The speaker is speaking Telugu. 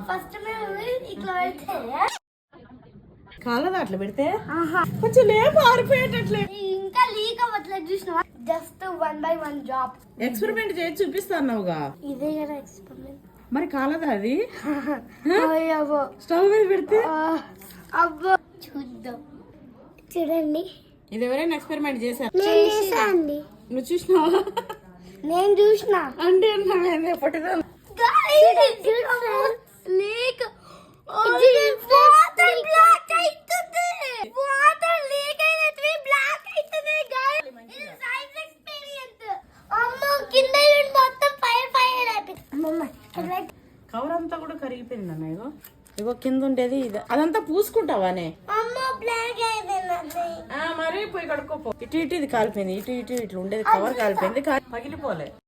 ఫస్ట్ ఇట్లా పెడితే కాలదా అట్లా పెడితే కొంచెం లేపు ఆరిపోయేటట్లే. ఇంకా లీక్ అవ్వట్లేదు చూసినావా? Just 1 by 1 job. ఎక్స్పెరిమెంట్ చేసి చూపిస్తాన్నావుగా. ఇదే కదా ఎక్స్పెరిమెంట్. మరి కాలదా అది? అబ్బో స్టవ్ మీద పెడితే అబ్బో చూద్దాం. చూడండి, ఇది ఎవరైనా ఎక్స్పెరిమెంట్ చేశారు? చేసాండి. నువ్వు చూసినావా? నేను చూసిన. అంటే ఎప్పటిదా లీక్ వాటర్ బ్లాక్ అవుతుంది. వాటర్ లీక్ అయినది బ్లాక్ అవుతుంది గాయ్స్. ఇది సైన్స్ ఎక్స్పీరియన్స్. అమ్మో కింద మొత్తం ఫైర్ అయిపోయింది. అమ్మమ్మ కవర్ అంతా కూడా కరిగిపోయింది అన్న. ఇగో ఇగో కింద ఉండేది ఇది. అదంతా పూసుకుంటావానే? అమ్మో బ్లాక్ అయిపోయింది. మరి పోయి కడుక్కోపో. ఇటు ఇటు ఇది కాలిపోయింది, ఇటు ఇటు ఇటు ఉండేది కవర్ కాలిపోయింది, పగిలిపోలే.